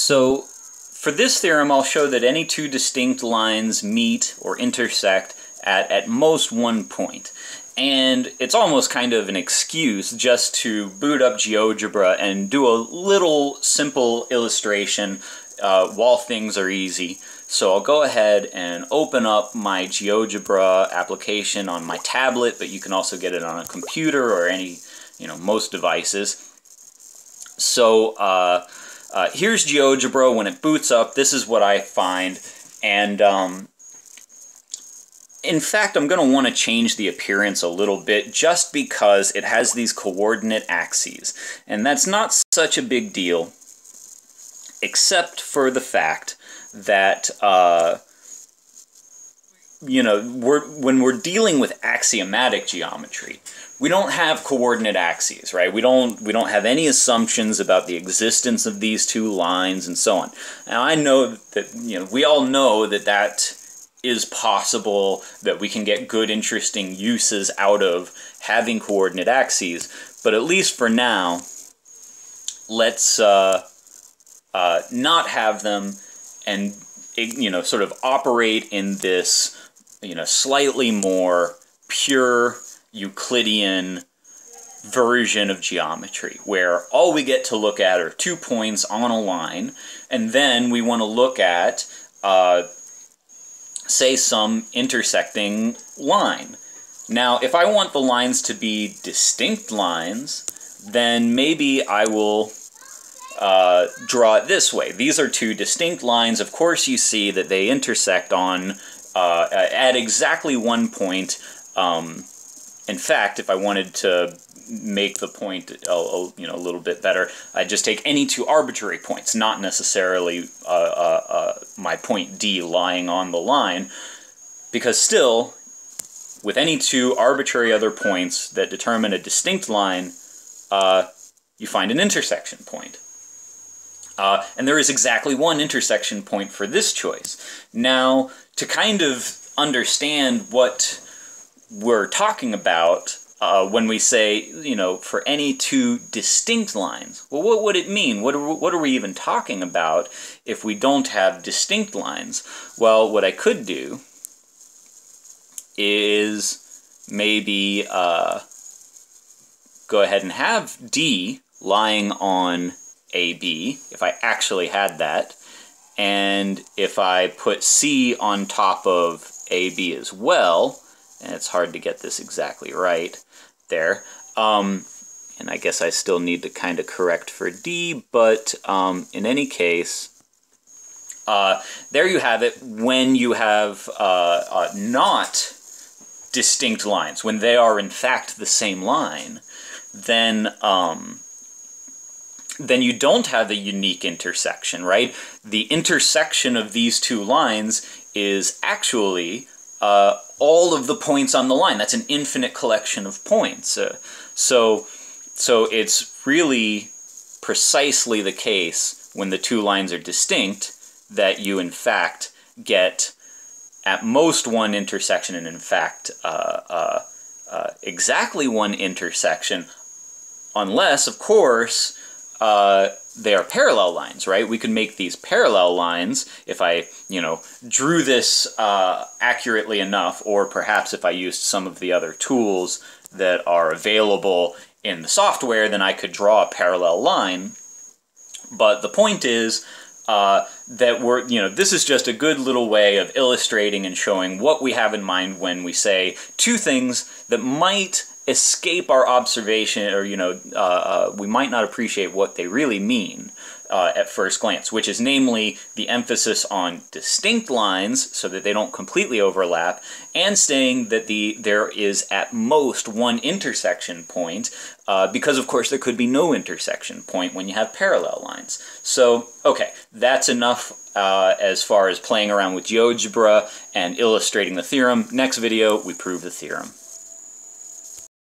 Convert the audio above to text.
So for this theorem, I'll show that any two distinct lines meet or intersect at most one point. And it's almost kind of an excuse just to boot up Geogebra and do a little simple illustration while things are easy. So I'll go ahead and open up my Geogebra application on my tablet, but you can also get it on a computer or any, most devices. So here's Geogebra. When it boots up, this is what I find. And in fact, I'm going to want to change the appearance a little bit just because it has these coordinate axes. And that's not such a big deal, except for the fact that, when we're dealing with axiomatic geometry, we don't have coordinate axes, right? We don't have any assumptions about the existence of these two lines and so on. Now, I know that, we all know that that is possible, that we can get good, interesting uses out of having coordinate axes, but at least for now, let's not have them and, sort of operate in this, slightly more pure Euclidean version of geometry, where all we get to look at are 2 points on a line, and then we want to look at, say, some intersecting line. Now, if I want the lines to be distinct lines, then maybe I will draw it this way. These are two distinct lines. Of course, you see that they intersect on at exactly one point. In fact, if I wanted to make the point a little bit better, I'd just take any two arbitrary points, not necessarily my point D lying on the line, because still, with any two arbitrary other points that determine a distinct line, you find an intersection point. And there is exactly one intersection point for this choice. Now, to kind of understand what we're talking about when we say, for any two distinct lines, well, what would it mean? What are we even talking about if we don't have distinct lines? Well, what I could do is maybe go ahead and have D lying on AB, if I actually had that, and if I put C on top of AB as well, and it's hard to get this exactly right there, and I guess I still need to kind of correct for D, but in any case, there you have it. When you have not distinct lines, when they are in fact the same line, then you don't have a unique intersection, right? The intersection of these two lines is actually all of the points on the line. That's an infinite collection of points. So it's really precisely the case when the two lines are distinct that you, in fact, get at most one intersection, and in fact, exactly one intersection, unless, of course, they are parallel lines, right? We could make these parallel lines if I, drew this accurately enough, or perhaps if I used some of the other tools that are available in the software, then I could draw a parallel line. But the point is that this is just a good little way of illustrating and showing what we have in mind when we say two things that might escape our observation, or we might not appreciate what they really mean at first glance, which is namely the emphasis on distinct lines so that they don't completely overlap, and saying that there is at most one intersection point, because of course there could be no intersection point when you have parallel lines. So, okay, that's enough as far as playing around with Geogebra and illustrating the theorem. Next video, we prove the theorem.